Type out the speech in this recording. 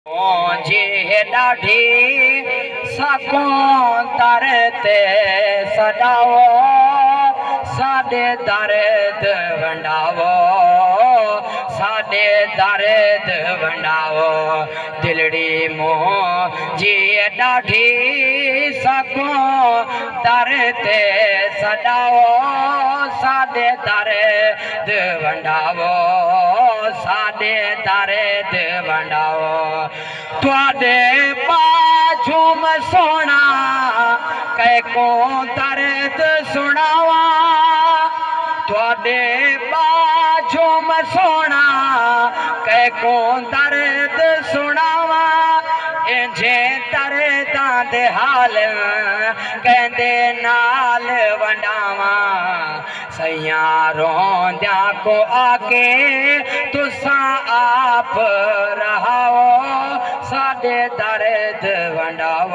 जी ॾाढी सकूं दर ते सॾावो साॾे दर्द वंडावो साॾे दर्द वंडावो दिलड़ी मुंहिंजी ॾाढी सकूं दर ते सॾावो साॾे दर्द वंडावो साॾे दर्द वंडावो तुआडे बाझूम सोना कैको दर्द सुनावा तुआडे बाझूम सोना कैको दर्द सुनावा इंजे दर्दां दे हाल कहंदे नाल वंडावा सैयां रोंदिया को आके तुसां आप रहाओ साडे दर्द वंडाओ।